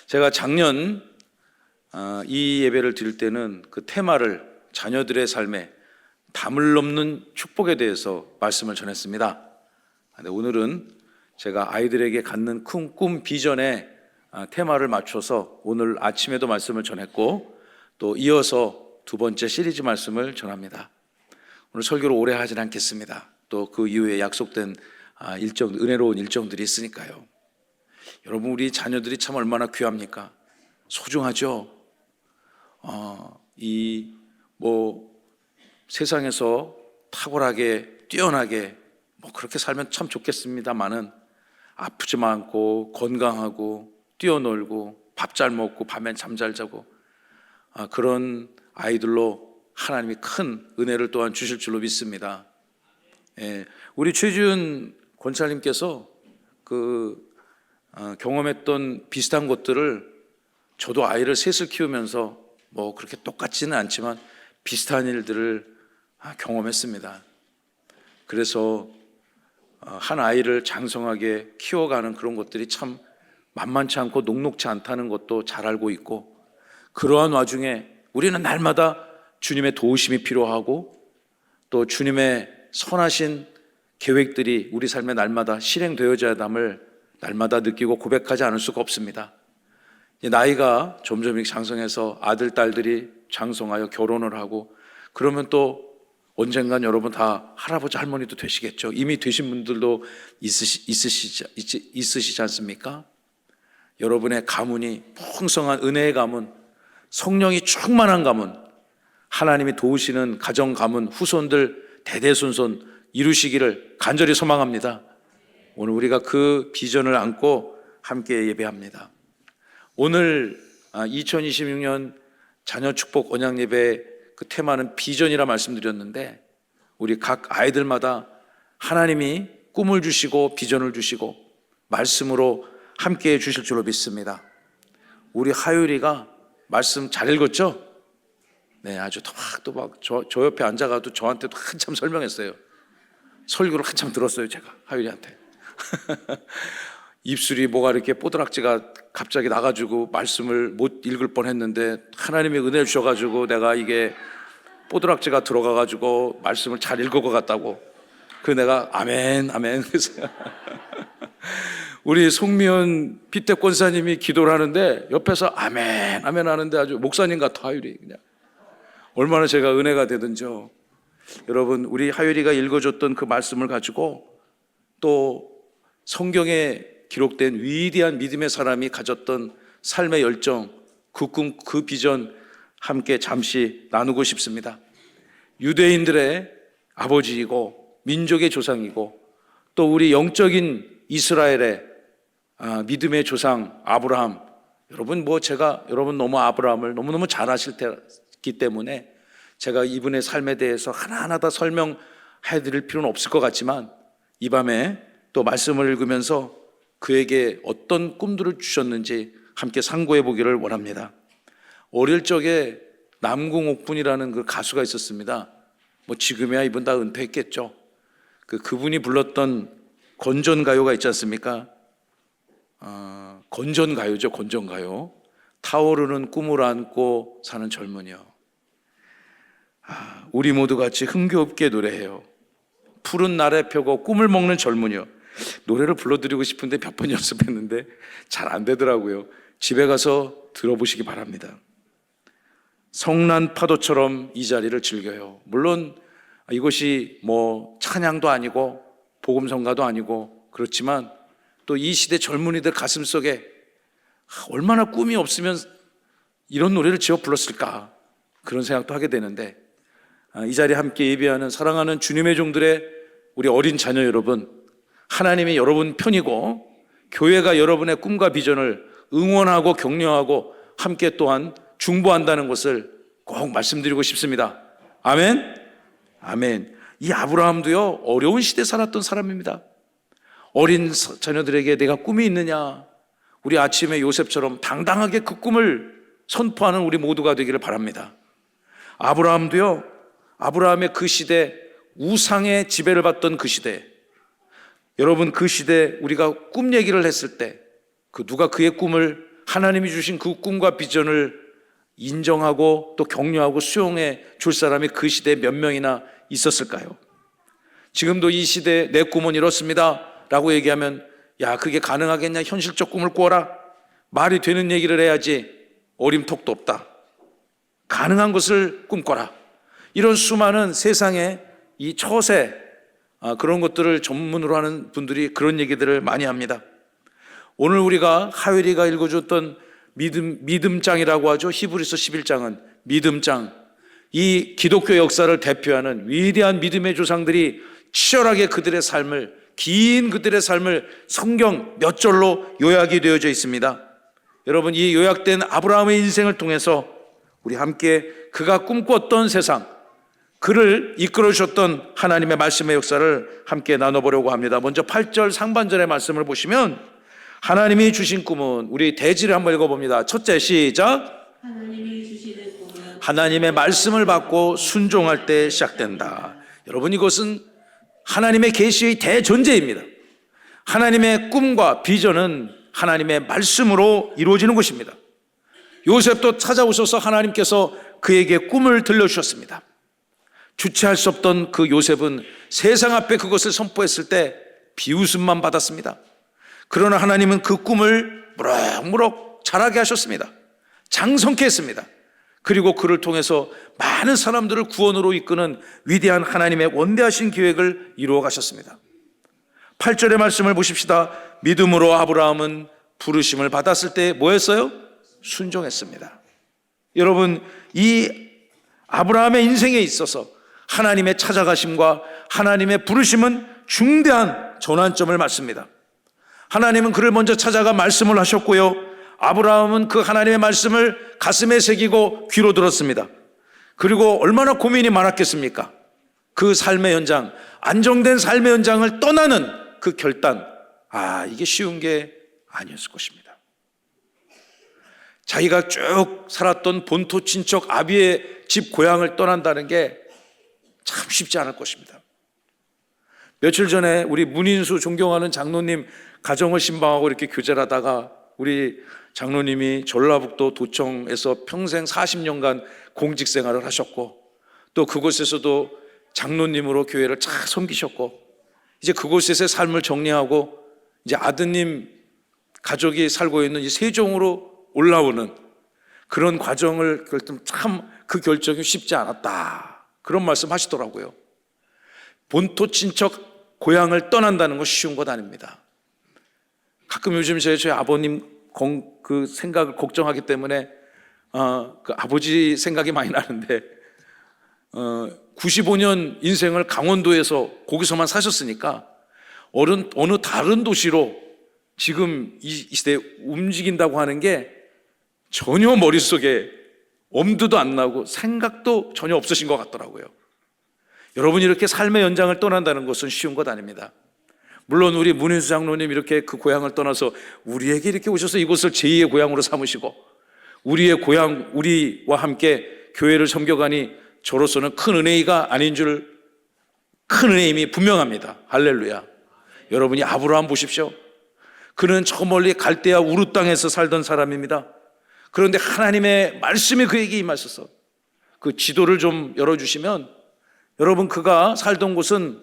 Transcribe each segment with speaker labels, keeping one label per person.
Speaker 1: 제가 작년 이 예배를 드릴 때는 그 테마를 자녀들의 삶에 담을 넘는 축복에 대해서 말씀을 전했습니다. 근데 오늘은 제가 아이들에게 갖는 큰 꿈 비전에 테마를 맞춰서 오늘 아침에도 말씀을 전했고 또 이어서 두 번째 시리즈 말씀을 전합니다. 오늘 설교를 오래 하진 않겠습니다. 또 그 이후에 약속된 은혜로운 일정들이 있으니까요. 여러분, 우리 자녀들이 참 얼마나 귀합니까? 소중하죠? 세상에서 탁월하게 뛰어나게 그렇게 살면 참 좋겠습니다만은 아프지만 않고 건강하고 뛰어놀고 밥 잘 먹고 밤엔 잠 잘 자고 그런 아이들로 하나님이 큰 은혜를 또한 주실 줄로 믿습니다. 우리 최지은 권사님께서 경험했던 비슷한 것들을 저도 아이를 셋을 키우면서 그렇게 똑같지는 않지만 비슷한 일들을 경험했습니다. 그래서 한 아이를 장성하게 키워가는 그런 것들이 참 만만치 않고 녹록지 않다는 것도 잘 알고 있고, 그러한 와중에 우리는 날마다 주님의 도우심이 필요하고 또 주님의 선하신 계획들이 우리 삶에 날마다 실행되어져야 함을 날마다 느끼고 고백하지 않을 수가 없습니다. 나이가 점점 장성해서 아들, 딸들이 장성하여 결혼을 하고 그러면 또 언젠간 여러분 다 할아버지, 할머니도 되시겠죠. 이미 되신 분들도 있으시지 않습니까? 여러분의 가문이 풍성한 은혜의 가문, 성령이 충만한 가문, 하나님이 도우시는 가정 가문, 후손들 대대손손 이루시기를 간절히 소망합니다. 오늘 우리가 그 비전을 안고 함께 예배합니다. 오늘 2026년 자녀 축복 언약 예배 그 테마는 비전이라 말씀드렸는데, 우리 각 아이들마다 하나님이 꿈을 주시고 비전을 주시고 말씀으로 함께 해 주실 줄로 믿습니다. 우리 하율이가 말씀 잘 읽었죠? 네, 아주 저 옆에 앉아가도 저한테도 한참 설명했어요. 설교를 한참 들었어요, 제가 하율이한테. 입술이 뭐가 이렇게 뽀드락지가 갑자기 나가지고 말씀을 못 읽을 뻔했는데 하나님의 은혜를 주셔가지고 내가 이게 뽀드락지가 들어가가지고 말씀을 잘 읽을 것 같다고. 내가 아멘 아멘 그랬어요. 우리 송미연 피택 권사님이 기도를 하는데 옆에서 아멘 아멘 하는데 아주 목사님 같아, 하율이. 그냥 얼마나 제가 은혜가 되든지요. 여러분, 우리 하율이가 읽어줬던 그 말씀을 가지고 또 성경에 기록된 위대한 믿음의 사람이 가졌던 삶의 열정, 그 꿈, 그 비전 함께 잠시 나누고 싶습니다. 유대인들의 아버지이고 민족의 조상이고 또 우리 영적인 이스라엘의 믿음의 조상 아브라함. 여러분, 여러분 너무 아브라함을 너무너무 잘 아시기 때문에 제가 이분의 삶에 대해서 하나하나 다 설명해 드릴 필요는 없을 것 같지만 이 밤에 또 말씀을 읽으면서 그에게 어떤 꿈들을 주셨는지 함께 상고해 보기를 원합니다. 어릴 적에 남궁옥분이라는 그 가수가 있었습니다. 지금이야 이분 다 은퇴했겠죠. 그분이 불렀던 건전가요가 있지 않습니까? 건전가요죠, 건전가요. 타오르는 꿈을 안고 사는 젊은이여. 우리 모두 같이 흥겹게 노래해요. 푸른 날에 펴고 꿈을 먹는 젊은이여. 노래를 불러드리고 싶은데 몇 번 연습했는데 잘 안 되더라고요. 집에 가서 들어보시기 바랍니다. 성난 파도처럼 이 자리를 즐겨요. 물론 이것이 찬양도 아니고 복음성가도 아니고 그렇지만 또 이 시대 젊은이들 가슴 속에 얼마나 꿈이 없으면 이런 노래를 지어 불렀을까, 그런 생각도 하게 되는데, 이 자리에 함께 예배하는 사랑하는 주님의 종들의 우리 어린 자녀 여러분, 하나님이 여러분 편이고 교회가 여러분의 꿈과 비전을 응원하고 격려하고 함께 또한 중보한다는 것을 꼭 말씀드리고 싶습니다. 아멘? 아멘. 이 아브라함도요, 어려운 시대에 살았던 사람입니다. 어린 자녀들에게 내가 꿈이 있느냐, 우리 아침에 요셉처럼 당당하게 그 꿈을 선포하는 우리 모두가 되기를 바랍니다. 아브라함도요, 아브라함의 그 시대, 우상의 지배를 받던 그 시대, 여러분 그 시대 우리가 꿈 얘기를 했을 때 누가 그의 꿈을 하나님이 주신 그 꿈과 비전을 인정하고 또 격려하고 수용해 줄 사람이 그 시대에 몇 명이나 있었을까요? 지금도 이 시대에 내 꿈은 이렇습니다 라고 얘기하면 야, 그게 가능하겠냐? 현실적 꿈을 꾸어라. 말이 되는 얘기를 해야지. 어림톡도 없다. 가능한 것을 꿈꿔라. 이런 수많은 세상에 이 처세, 그런 것들을 전문으로 하는 분들이 그런 얘기들을 많이 합니다. 오늘 우리가 하율이가 읽어줬던 믿음장이라고 하죠. 히브리서 11장은 믿음장. 이 기독교 역사를 대표하는 위대한 믿음의 조상들이 치열하게 긴 그들의 삶을 성경 몇 절로 요약이 되어져 있습니다. 여러분, 이 요약된 아브라함의 인생을 통해서 우리 함께 그가 꿈꿨던 세상, 그를 이끌어 주셨던 하나님의 말씀의 역사를 함께 나눠보려고 합니다. 먼저 8절 상반절의 말씀을 보시면 하나님이 주신 꿈은, 우리 대지를 한번 읽어봅니다. 첫째, 시작.
Speaker 2: 하나님이 주시는 꿈은
Speaker 1: 하나님의 말씀을 받고 순종할 때 시작된다. 여러분, 이것은 하나님의 계시의 대전제입니다. 하나님의 꿈과 비전은 하나님의 말씀으로 이루어지는 것입니다. 요셉도 찾아오셔서 하나님께서 그에게 꿈을 들려주셨습니다. 주체할 수 없던 그 요셉은 세상 앞에 그것을 선포했을 때 비웃음만 받았습니다. 그러나 하나님은 그 꿈을 무럭무럭 자라게 하셨습니다. 장성케 했습니다. 그리고 그를 통해서 많은 사람들을 구원으로 이끄는 위대한 하나님의 원대하신 계획을 이루어 가셨습니다. 8절의 말씀을 보십시다. 믿음으로 아브라함은 부르심을 받았을 때 뭐 했어요? 순종했습니다. 여러분, 이 아브라함의 인생에 있어서 하나님의 찾아가심과 하나님의 부르심은 중대한 전환점을 맞습니다. 하나님은 그를 먼저 찾아가 말씀을 하셨고요, 아브라함은 그 하나님의 말씀을 가슴에 새기고 귀로 들었습니다. 그리고 얼마나 고민이 많았겠습니까? 그 삶의 현장, 안정된 삶의 현장을 떠나는 그 결단, 이게 쉬운 게 아니었을 것입니다. 자기가 쭉 살았던 본토 친척 아비의 집 고향을 떠난다는 게 참 쉽지 않을 것입니다. 며칠 전에 우리 문인수 존경하는 장로님 가정을 신방하고 이렇게 교제를 하다가 우리 장로님이 전라북도 도청에서 평생 40년간 공직 생활을 하셨고, 또 그곳에서도 장로님으로 교회를 잘 섬기셨고, 이제 그곳에서의 삶을 정리하고 이제 아드님 가족이 살고 있는 이 세종으로 올라오는 그런 과정을 참 그 결정이 쉽지 않았다, 그런 말씀 하시더라고요. 본토 친척 고향을 떠난다는 것이 쉬운 것 아닙니다. 가끔 요즘 저희 아버님 그 생각을 걱정하기 때문에 그 아버지 생각이 많이 나는데 95년 인생을 강원도에서 거기서만 사셨으니까 어느 다른 도시로 지금 이 시대에 움직인다고 하는 게 전혀 머릿속에 엄두도 안 나고 생각도 전혀 없으신 것 같더라고요. 여러분이 이렇게 삶의 연장을 떠난다는 것은 쉬운 것 아닙니다. 물론 우리 문인수 장로님 이렇게 그 고향을 떠나서 우리에게 이렇게 오셔서 이곳을 제2의 고향으로 삼으시고 우리의 고향, 우리와 함께 교회를 섬겨가니 저로서는 큰 은혜가 아닌 줄, 큰 은혜임이 분명합니다. 할렐루야. 여러분이 아브라함 보십시오. 그는 저 멀리 갈대아 우루 땅에서 살던 사람입니다. 그런데 하나님의 말씀이 그에게 임하셔서 그 지도를 좀 열어주시면, 여러분, 그가 살던 곳은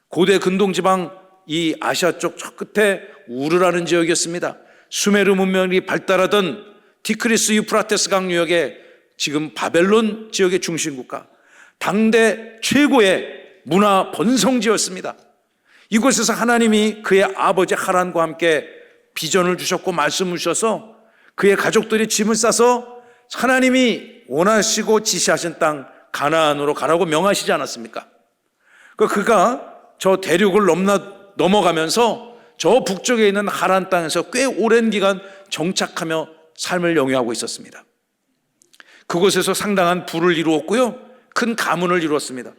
Speaker 1: 고대 근동지방 이 아시아 쪽 저 끝에 우르라는 지역이었습니다. 수메르 문명이 발달하던 티크리스 유프라테스 강 유역의 지금 바벨론 지역의 중심국가, 당대 최고의 문화 번성지였습니다. 이곳에서 하나님이 그의 아버지 하란과 함께 비전을 주셨고 말씀을 주셔서 그의 가족들이 짐을 싸서 하나님이 원하시고 지시하신 땅 가나안으로 가라고 명하시지 않았습니까? 그가 저 대륙을 넘어가면서 저 북쪽에 있는 하란 땅에서 꽤 오랜 기간 정착하며 삶을 영위하고 있었습니다. 그곳에서 상당한 부를 이루었고요, 큰 가문을 이루었습니다.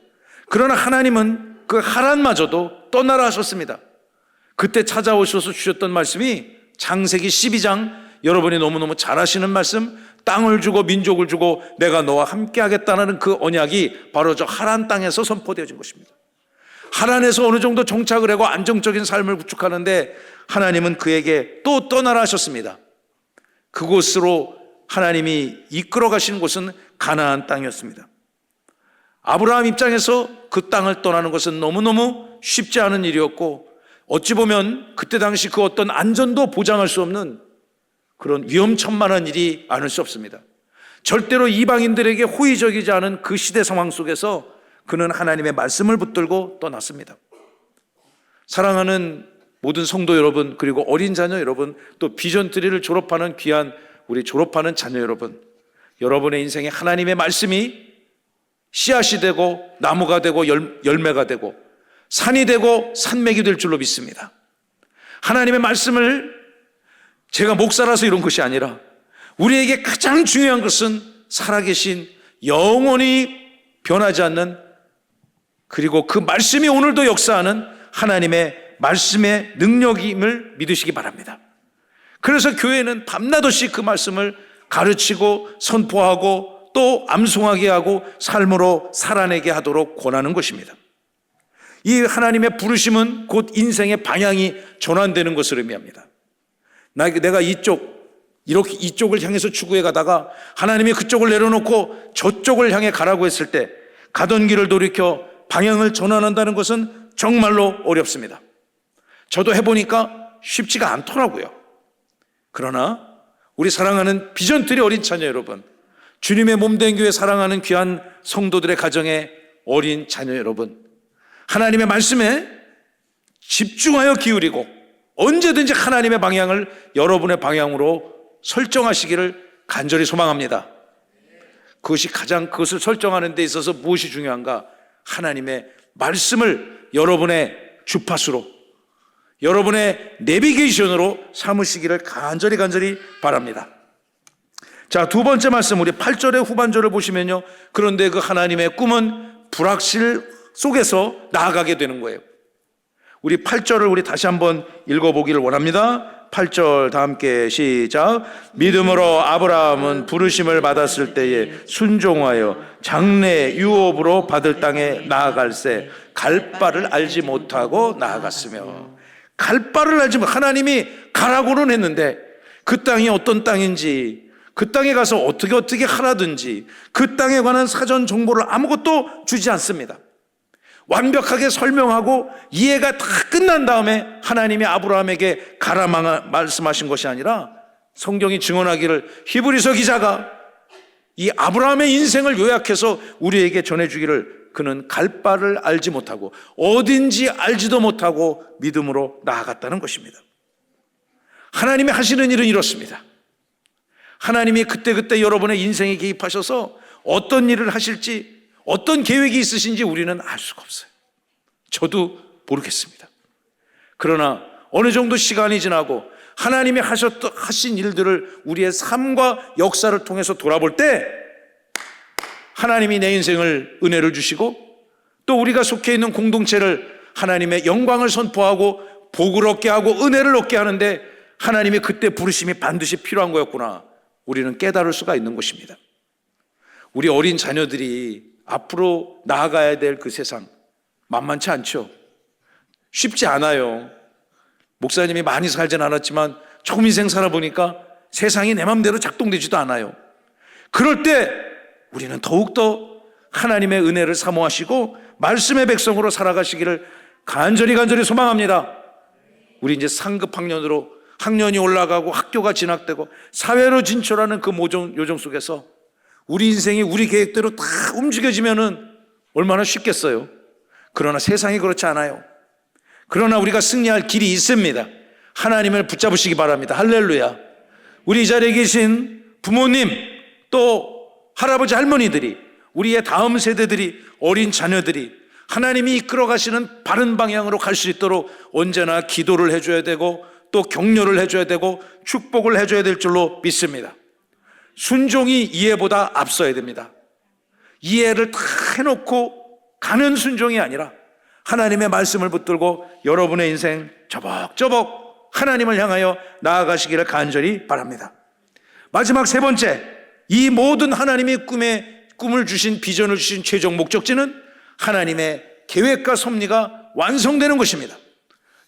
Speaker 1: 그러나 하나님은 그 하란마저도 떠나라 하셨습니다. 그때 찾아오셔서 주셨던 말씀이 창세기 12장, 여러분이 너무너무 잘 아시는 말씀, 땅을 주고 민족을 주고 내가 너와 함께 하겠다는 그 언약이 바로 저 하란 땅에서 선포되어진 것입니다. 하란에서 어느 정도 정착을 하고 안정적인 삶을 구축하는데 하나님은 그에게 또 떠나라 하셨습니다. 그곳으로 하나님이 이끌어 가시는 곳은 가나안 땅이었습니다. 아브라함 입장에서 그 땅을 떠나는 것은 너무너무 쉽지 않은 일이었고, 어찌 보면 그때 당시 그 어떤 안전도 보장할 수 없는 그런 위험천만한 일이 아닐 수 없습니다. 절대로 이방인들에게 호의적이지 않은 그 시대 상황 속에서 그는 하나님의 말씀을 붙들고 떠났습니다. 사랑하는 모든 성도 여러분, 그리고 어린 자녀 여러분, 또 비전트리를 졸업하는 귀한 우리 졸업하는 자녀 여러분, 여러분의 인생에 하나님의 말씀이 씨앗이 되고 나무가 되고 열매가 되고 산이 되고 산맥이 될 줄로 믿습니다. 하나님의 말씀을 제가 목사라서 이런 것이 아니라 우리에게 가장 중요한 것은 살아계신 영원히 변하지 않는, 그리고 그 말씀이 오늘도 역사하는 하나님의 말씀의 능력임을 믿으시기 바랍니다. 그래서 교회는 밤낮없이 그 말씀을 가르치고 선포하고 또 암송하게 하고 삶으로 살아내게 하도록 권하는 것입니다. 이 하나님의 부르심은 곧 인생의 방향이 전환되는 것을 의미합니다. 내가 이쪽을 향해서 추구해 가다가 하나님이 그쪽을 내려놓고 저쪽을 향해 가라고 했을 때 가던 길을 돌이켜 방향을 전환한다는 것은 정말로 어렵습니다. 저도 해보니까 쉽지가 않더라고요. 그러나 우리 사랑하는 비전트리 어린 자녀 여러분, 주님의 몸된 교회 사랑하는 귀한 성도들의 가정의 어린 자녀 여러분, 하나님의 말씀에 집중하여 기울이고 언제든지 하나님의 방향을 여러분의 방향으로 설정하시기를 간절히 소망합니다. 그것을 설정하는 데 있어서 무엇이 중요한가? 하나님의 말씀을 여러분의 주파수로, 여러분의 내비게이션으로 삼으시기를 간절히 바랍니다. 자, 두 번째 말씀, 우리 8절의 후반절을 보시면요, 그런데 그 하나님의 꿈은 불확실 속에서 나아가게 되는 거예요. 우리 8절을 우리 다시 한번 읽어보기를 원합니다. 8절 다 함께 시작. 믿음으로 아브라함은 부르심을 받았을 때에 순종하여 장래 유업으로 받을 땅에 나아갈새 갈 바를 알지 못하고 나아갔으며. 갈 바를 알지 못, 하나님이 가라고는 했는데 그 땅이 어떤 땅인지, 그 땅에 가서 어떻게 하라든지 그 땅에 관한 사전 정보를 아무것도 주지 않습니다. 완벽하게 설명하고 이해가 다 끝난 다음에 하나님이 아브라함에게 가라 말씀하신 것이 아니라, 성경이 증언하기를 히브리서 기자가 이 아브라함의 인생을 요약해서 우리에게 전해주기를, 그는 갈 바를 알지 못하고 어딘지 알지도 못하고 믿음으로 나아갔다는 것입니다. 하나님이 하시는 일은 이렇습니다. 하나님이 그때 여러분의 인생에 개입하셔서 어떤 일을 하실지, 어떤 계획이 있으신지 우리는 알 수가 없어요. 저도 모르겠습니다. 그러나 어느 정도 시간이 지나고 하나님이 하신 일들을 우리의 삶과 역사를 통해서 돌아볼 때 하나님이 내 인생을 은혜를 주시고, 또 우리가 속해 있는 공동체를 하나님의 영광을 선포하고 복을 얻게 하고 은혜를 얻게 하는데 하나님이 그때 부르심이 반드시 필요한 거였구나, 우리는 깨달을 수가 있는 것입니다. 우리 어린 자녀들이 앞으로 나아가야 될 그 세상 만만치 않죠. 쉽지 않아요. 목사님이 많이 살진 않았지만 조금 인생 살아보니까 세상이 내 마음대로 작동되지도 않아요. 그럴 때 우리는 더욱더 하나님의 은혜를 사모하시고 말씀의 백성으로 살아가시기를 간절히 소망합니다. 우리 이제 상급 학년으로 학년이 올라가고 학교가 진학되고 사회로 진출하는 그 요정 속에서 우리 인생이 우리 계획대로 다 움직여지면은 얼마나 쉽겠어요. 그러나 세상이 그렇지 않아요. 그러나 우리가 승리할 길이 있습니다. 하나님을 붙잡으시기 바랍니다. 할렐루야. 우리 이 자리에 계신 부모님, 또 할아버지 할머니들이, 우리의 다음 세대들이, 어린 자녀들이 하나님이 이끌어 가시는 바른 방향으로 갈 수 있도록 언제나 기도를 해줘야 되고 또 격려를 해줘야 되고 축복을 해줘야 될 줄로 믿습니다. 순종이 이해보다 앞서야 됩니다. 이해를 다 해놓고 가는 순종이 아니라 하나님의 말씀을 붙들고 여러분의 인생 저벅저벅 하나님을 향하여 나아가시기를 간절히 바랍니다. 마지막 세 번째, 이 모든 하나님이 꿈을 주신, 비전을 주신 최종 목적지는 하나님의 계획과 섭리가 완성되는 것입니다.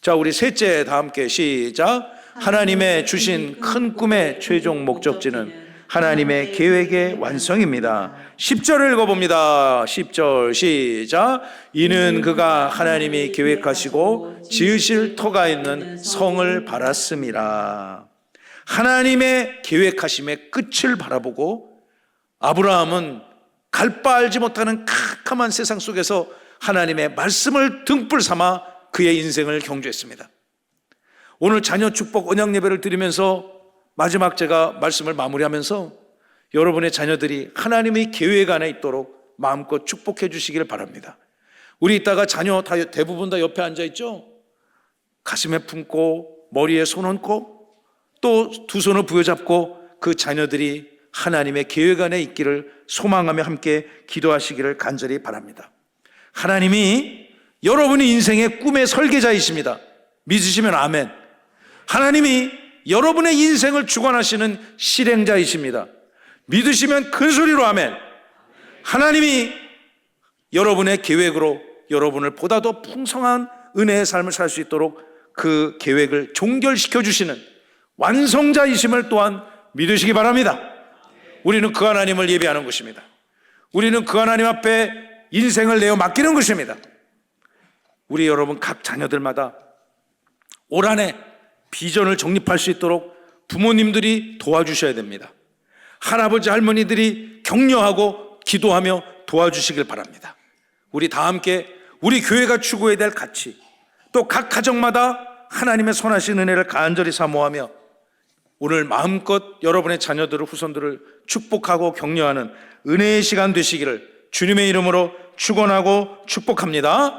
Speaker 1: 자, 우리 셋째 다 함께 시작. 하나님의 주신 큰 꿈의 최종 목적지는 하나님의 계획의 완성입니다. 10절을 읽어봅니다. 10절 시작. 이는 그가 하나님이 계획하시고 지으실 터가 있는 성을 바랐음이라. 하나님의 계획하심의 끝을 바라보고 아브라함은 갈 바 알지 못하는 캄캄한 세상 속에서 하나님의 말씀을 등불 삼아 그의 인생을 경주했습니다. 오늘 자녀 축복 언약 예배를 드리면서 마지막 제가 말씀을 마무리하면서 여러분의 자녀들이 하나님의 계획 안에 있도록 마음껏 축복해 주시기를 바랍니다. 우리 이따가 자녀 대부분 다 옆에 앉아 있죠? 가슴에 품고 머리에 손 얹고 또 두 손을 부여잡고 그 자녀들이 하나님의 계획 안에 있기를 소망하며 함께 기도하시기를 간절히 바랍니다. 하나님이 여러분의 인생의 꿈의 설계자이십니다. 믿으시면 아멘. 하나님이 여러분의 인생을 주관하시는 실행자이십니다. 믿으시면 큰 소리로 아멘. 하나님이 여러분의 계획으로 여러분을 보다 더 풍성한 은혜의 삶을 살 수 있도록 그 계획을 종결시켜 주시는 완성자이심을 또한 믿으시기 바랍니다. 우리는 그 하나님을 예배하는 것입니다. 우리는 그 하나님 앞에 인생을 내어 맡기는 것입니다. 우리 여러분 각 자녀들마다 올 한해 비전을 정립할 수 있도록 부모님들이 도와주셔야 됩니다. 할아버지 할머니들이 격려하고 기도하며 도와주시길 바랍니다. 우리 다 함께 우리 교회가 추구해야 될 가치, 또 각 가정마다 하나님의 선하신 은혜를 간절히 사모하며 오늘 마음껏 여러분의 자녀들을 후손들을 축복하고 격려하는 은혜의 시간 되시기를 주님의 이름으로 축원하고 축복합니다.